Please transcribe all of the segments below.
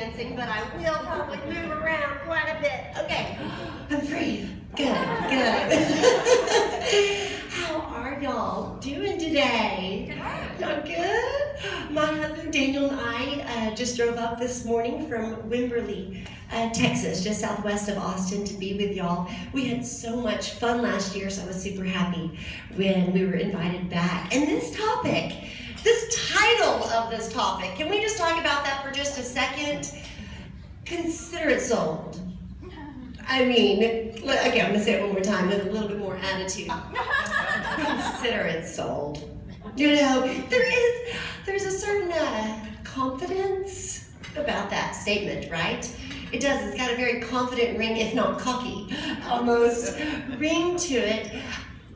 dancing, but I will probably move around quite a bit. Okay, I'm free. Good. How are y'all doing today? Y'all good? My husband Daniel and I just drove up this morning from Wimberley, Texas, just southwest of Austin, to be with y'all. We had so much fun last year, so I was super happy when we were invited back. And this title of this topic, can we just talk about that for just a second? Consider it sold. I mean, okay, I'm gonna say it one more time with a little bit more attitude. Consider it sold. You know, there's a certain confidence about that statement, right? It does, it's got a very confident ring, if not cocky, almost ring to it.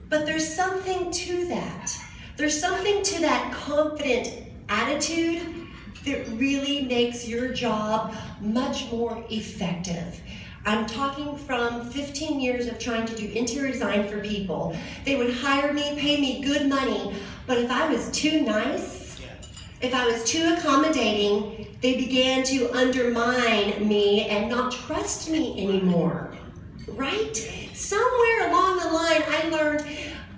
But there's something to that. There's something to that confident attitude that really makes your job much more effective. I'm talking from 15 years of trying to do interior design for people. They would hire me, pay me good money, but if I was too nice, if I was too accommodating, they began to undermine me and not trust me anymore, right? Somewhere along the line, I learned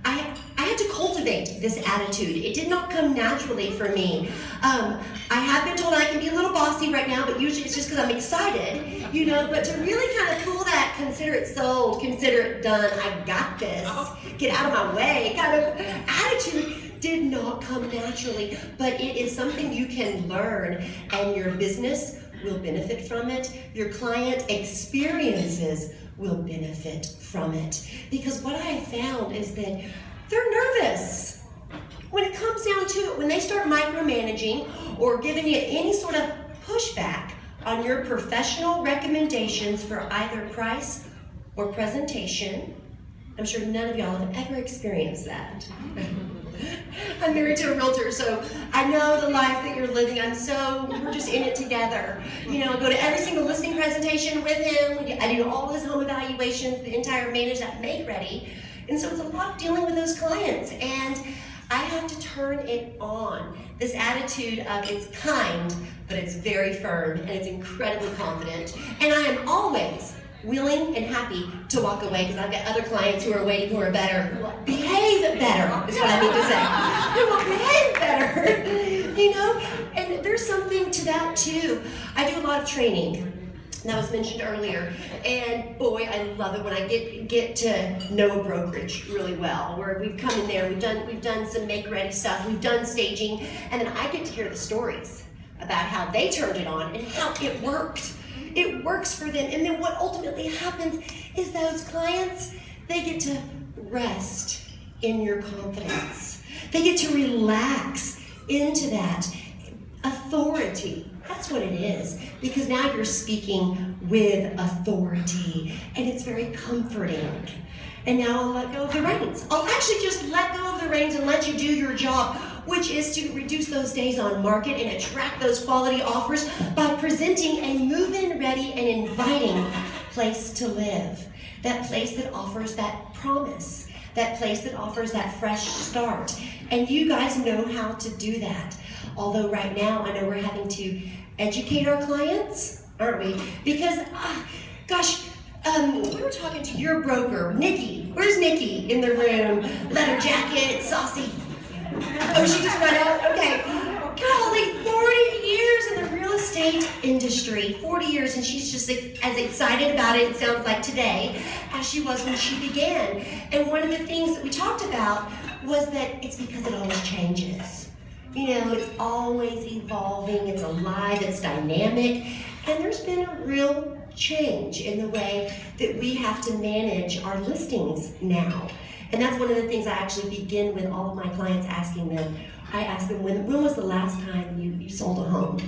I had to cultivate this attitude. It did not come naturally for me. I have been told I can be a little bossy right now, but usually it's just because I'm excited, you know, but to really kind of pull that consider it sold, consider it done, I got this, get out of my way kind of attitude did not come naturally, but it is something you can learn, and your business will benefit from it. Your client experiences will benefit from it. Because what I found is that they're nervous. When it comes down to it, when they start micromanaging or giving you any sort of pushback on your professional recommendations for either price or presentation, I'm sure none of y'all have ever experienced that. I'm married to a realtor, so I know the life that you're living. We're just in it together. You know, I go to every single listing presentation with him. I do all his home evaluations, the entire manage that make ready. And so it's a lot of dealing with those clients. And I have to turn it on. This attitude of it's kind, but it's very firm, and it's incredibly confident. And I am always willing and happy to walk away because I've got other clients who are waiting who are better, who will behave better, is what I mean to say. Who will behave better, you know? And there's something to that too. I do a lot of training. That was mentioned earlier, and boy, I love it when I get to know a brokerage really well. Where we've come in there, we've done some make-ready stuff, we've done staging, and then I get to hear the stories about how they turned it on and how it worked. It works for them, and then what ultimately happens is those clients, they get to rest in your confidence. They get to relax into that authority. That's what it is, because now you're speaking with authority, and it's very comforting. And now I'll let go of the reins. I'll actually just let go of the reins and let you do your job, which is to reduce those days on market and attract those quality offers by presenting a move-in ready and inviting place to live. That place that offers that promise, that place that offers that fresh start. And you guys know how to do that. Although right now, I know we're having to educate our clients, aren't we? Because, we were talking to your broker, Nikki. Where's Nikki in the room? Leather jacket, saucy. Oh, she just got out? Okay. Golly, 40 years in the real estate industry. 40 years, and she's just as excited about it sounds like today, as she was when she began. And one of the things that we talked about was that it's because it always changes. You know, it's always evolving, it's alive, it's dynamic, and there's been a real change in the way that we have to manage our listings now. And that's one of the things I actually begin with all of my clients asking them. I ask them, when was the last time you sold a home?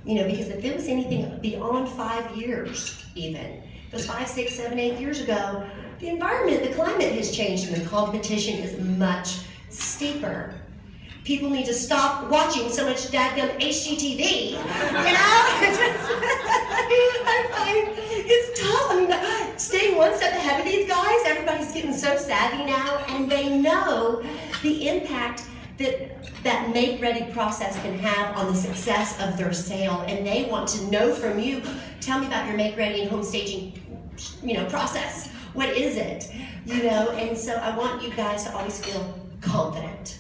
You know, because if it was anything beyond 5 years even, it was 5, 6, 7, 8 years ago, the environment, the climate has changed and the competition is much steeper. People need to stop watching so much dadgum HGTV, you know? I find it's tough. I mean, staying one step ahead of these guys, everybody's getting so savvy now, and they know the impact that that make-ready process can have on the success of their sale. And they want to know from you, tell me about your make-ready and home staging, process. What is it? And so I want you guys to always feel confident,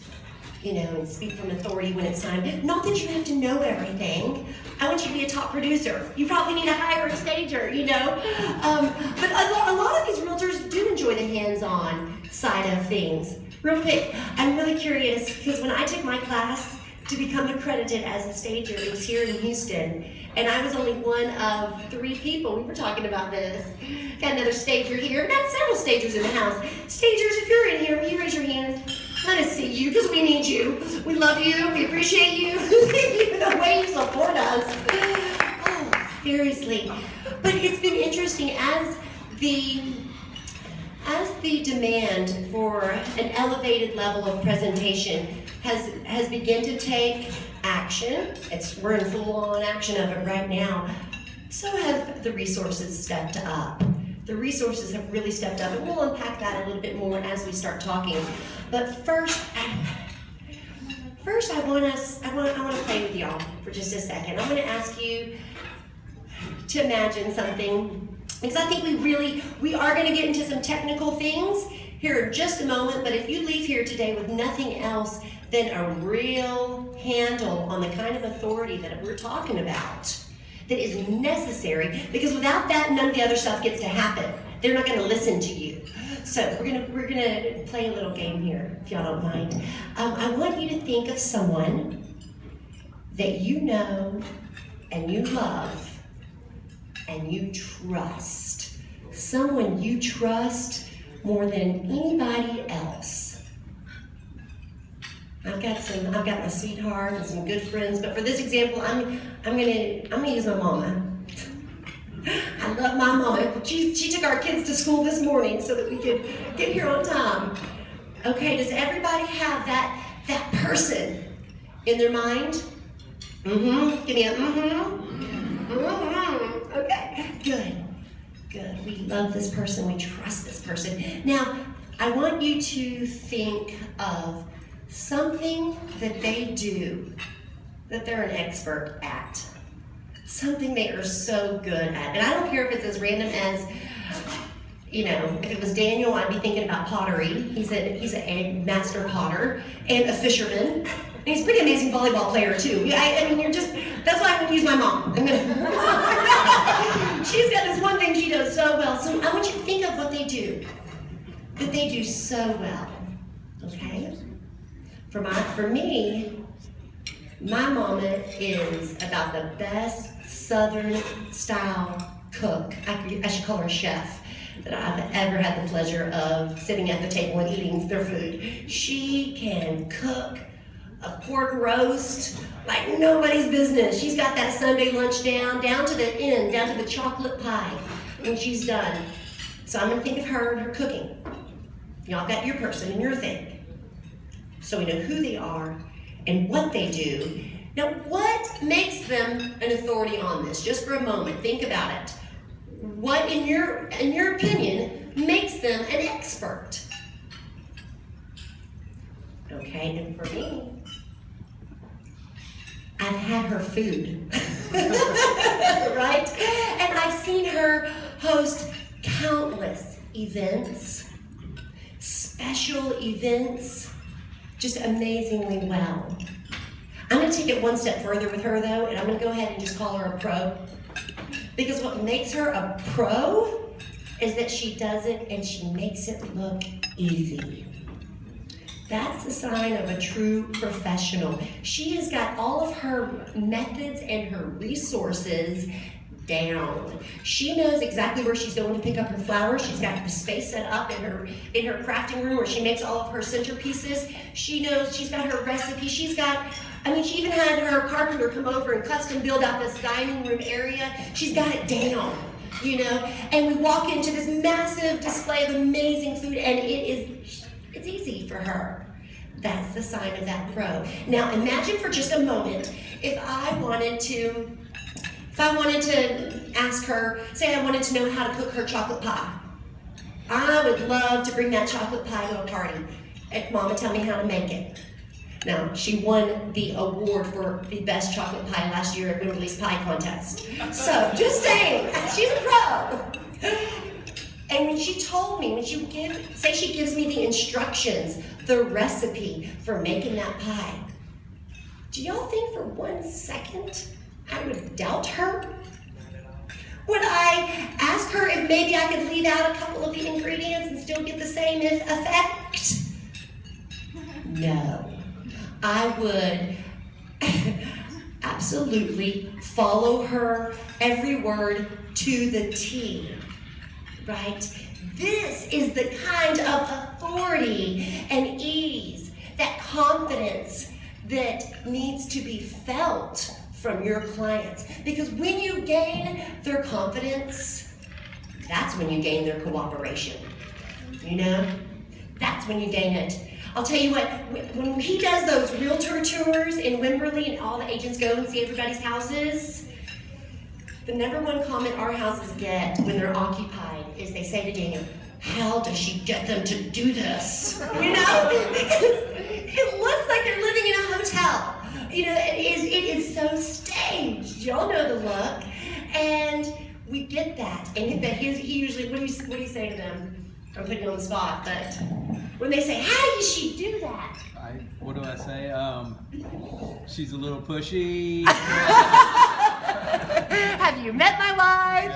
and speak from authority when it's time. Not that you have to know everything. I want you to be a top producer. You probably need to hire a stager, But a lot of these realtors do enjoy the hands-on side of things. Real quick, I'm really curious, because when I took my class to become accredited as a stager, it was here in Houston, and I was only one of 3 people. We were talking about this. Got another stager here. Got several stagers in the house. Stagers, if you're in here, will you raise your hand? Let us see you, because we need you. We love you. We appreciate you. The way you support us. Oh, seriously. But it's been interesting as the demand for an elevated level of presentation has begun to take action. We're in full-on action of it right now. So have the resources stepped up. The resources have really stepped up, and we'll unpack that a little bit more as we start talking. But first, I want to play with y'all for just a second. I'm going to ask you to imagine something, because I think we are going to get into some technical things here in just a moment. But if you leave here today with nothing else than a real handle on the kind of authority that we're talking about, that is necessary, because without that, none of the other stuff gets to happen. They're not going to listen to you. So we're gonna play a little game here, if y'all don't mind. I want you to think of someone that you know and you love and you trust. Someone you trust more than anybody else. I've got my sweetheart and some good friends, but for this example, I'm gonna use my mama. I love my mama. She took our kids to school this morning so that we could get here on time. Okay, does everybody have that person in their mind? Mm-hmm. Give me a mm-hmm. Mm-hmm. Okay, good. We love this person. We trust this person. Now, I want you to think of something that they do that they're an expert at. Something they are so good at. And I don't care if it's as random as, if it was Daniel, I'd be thinking about pottery. He's a master potter and a fisherman. And he's a pretty amazing volleyball player too. That's why I'm gonna use my mom. She's got this one thing she does so well. So I want you to think of what they do, that they do so well, okay? For me, my mama is about the best Southern style cook. I should call her a chef, that I've ever had the pleasure of sitting at the table and eating their food. She can cook a pork roast like nobody's business. She's got that Sunday lunch down to the end, down to the chocolate pie when she's done. So I'm gonna think of her and her cooking. Y'all got your person and your thing. So we know who they are and what they do. Now, what makes them an authority on this? Just for a moment, think about it. What, in your opinion, makes them an expert? Okay, and for me, I've had her food, right? And I've seen her host countless events, special events, just amazingly well. I'm going to take it one step further with her, though, and I'm going to go ahead and just call her a pro. Because what makes her a pro is that she does it and she makes it look easy. That's the sign of a true professional. She has got all of her methods and her resources down. She knows exactly where she's going to pick up her flowers. She's got the space set up in her crafting room where she makes all of her centerpieces. She knows, she's got her recipe. She even had her carpenter come over and custom build out this dining room area. She's got it down, and we walk into this massive display of amazing food, and it's easy for her. That's the sign of that pro. Now imagine for just a moment if I wanted to ask her, say I wanted to know how to cook her chocolate pie. I would love to bring that chocolate pie to a party. And Mama, tell me how to make it. Now, she won the award for the best chocolate pie last year at Wimberley's Pie Contest. So, just saying, she's a pro. And when she told me, she gives me the instructions, the recipe for making that pie, do y'all think for 1 second I would doubt her? Would I ask her if maybe I could leave out a couple of the ingredients and still get the same effect? No. I would absolutely follow her every word to the T, right? This is the kind of authority and ease, that confidence that needs to be felt from your clients. Because when you gain their confidence, that's when you gain their cooperation. You know? That's when you gain it. I'll tell you what, when he does those realtor tours in Wimberley and all the agents go and see everybody's houses, the #1 comment our houses get when they're occupied is they say to Daniel, how does she get them to do this? You know? Because it looks like they're living in a hotel. You know, it is so staged. Y'all know the look. And we get that. And he usually, what do you say to them? I'm putting you on the spot, but when they say, how does she do that? What do I say? She's a little pushy. Have you met my wife?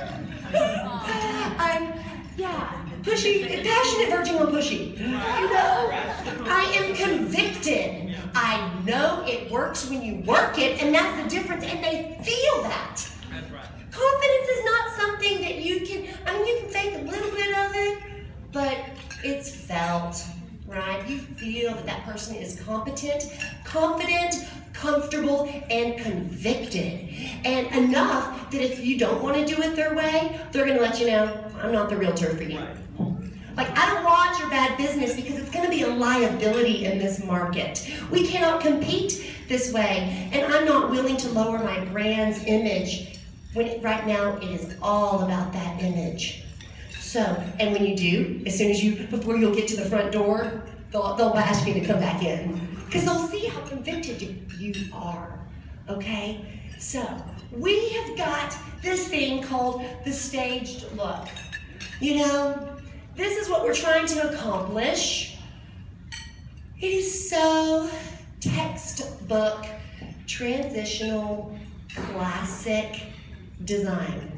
Yeah, pushy, passionate verging on pushy. You know, I am convicted. I know it works when you work it, and that's the difference, and they feel that. That's right. Confidence is not something that you can fake a little bit of it, but it's felt, right? You feel that that person is competent, confident, comfortable, and convicted. And enough that if you don't want to do it their way, they're going to let you know, I'm not the realtor for you. Like, I don't want your bad business because it's going to be a liability in this market. We cannot compete this way, and I'm not willing to lower my brand's image when right now it is all about that image. So, and when you do, before you'll get to the front door, they'll ask you to come back in because they'll see how convicted you are, okay? So, we have got this thing called the staged look. You know, this is what we're trying to accomplish. It is so textbook, transitional, classic design.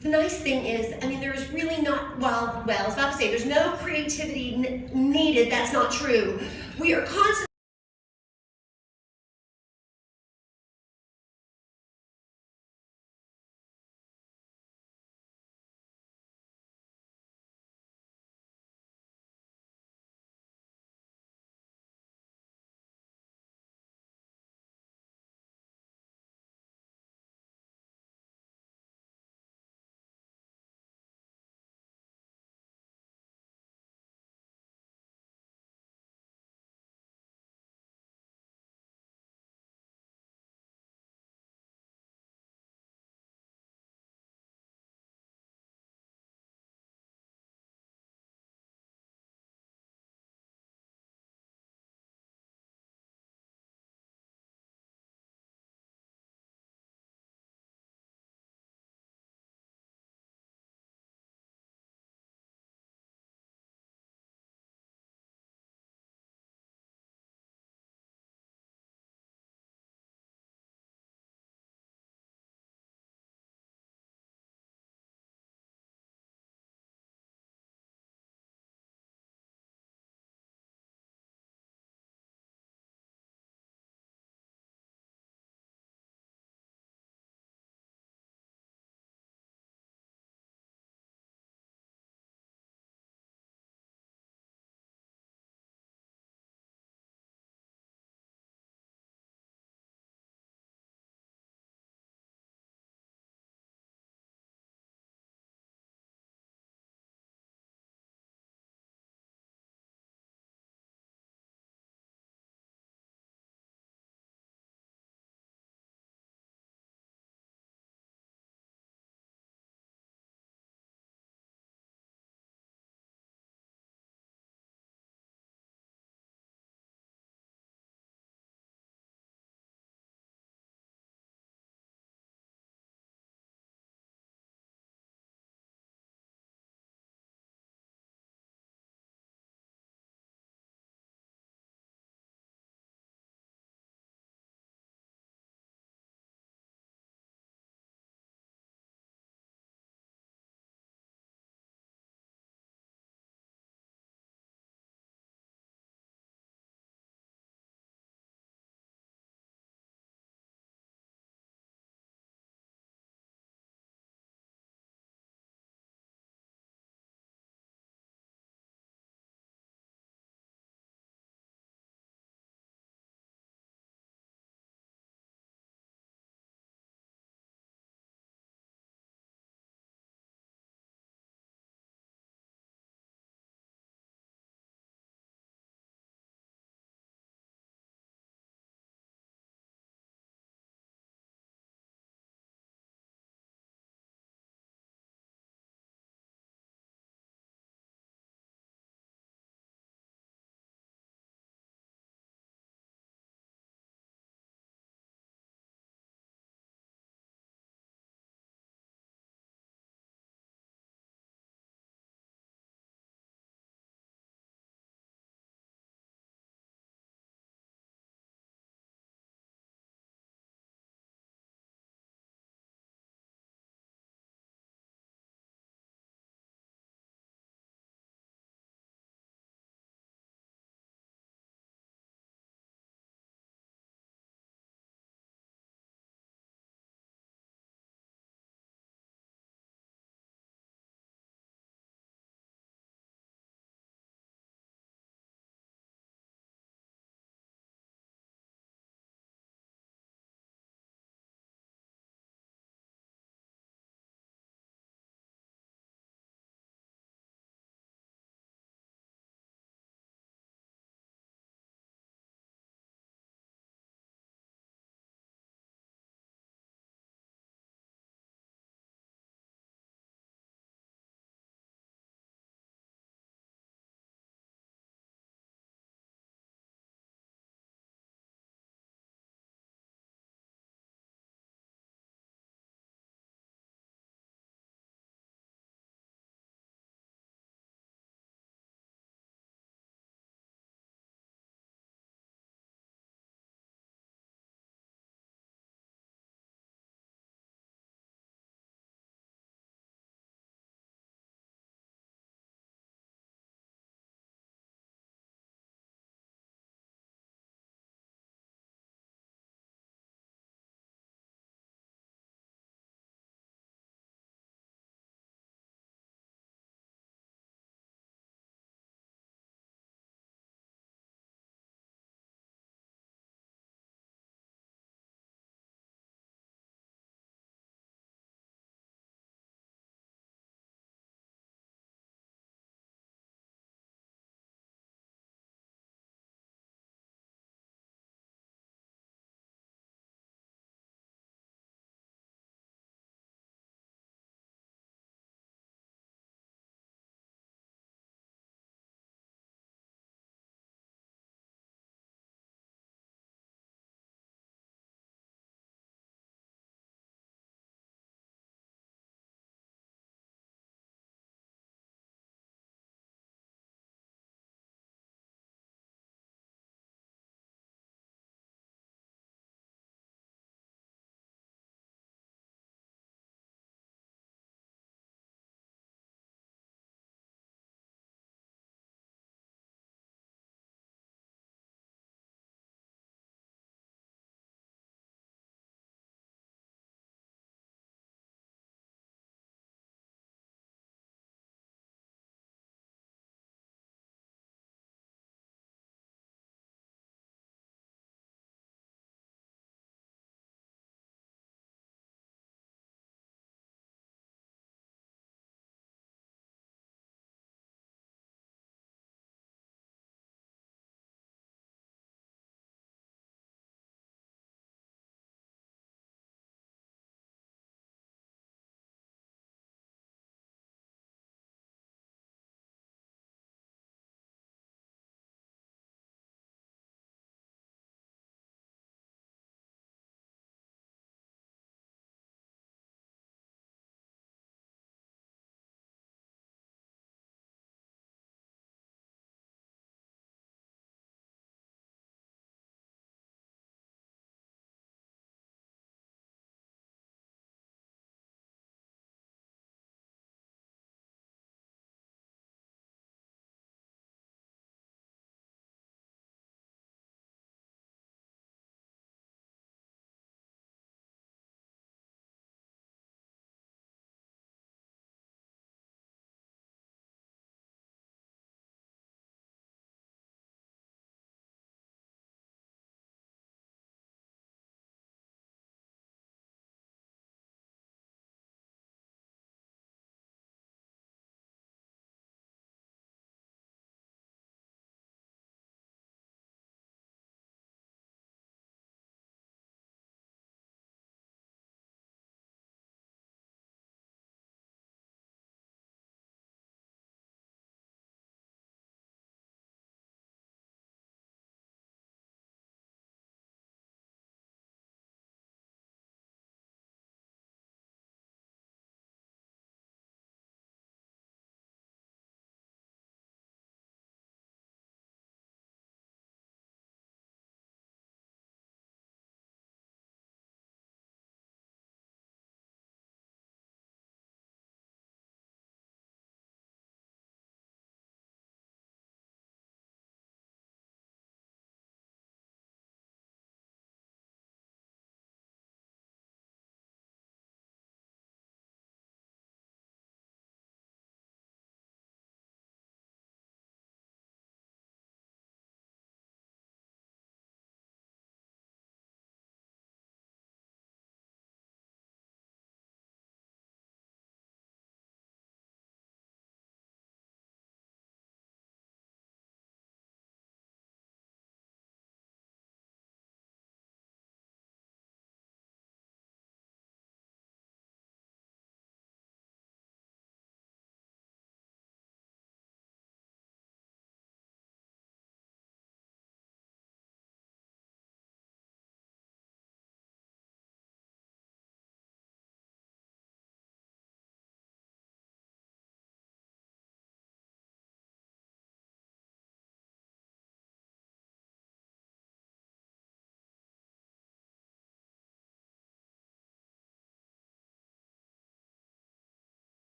The nice thing is, there's really not, I was about to say, there's no creativity needed. That's not true. We are constantly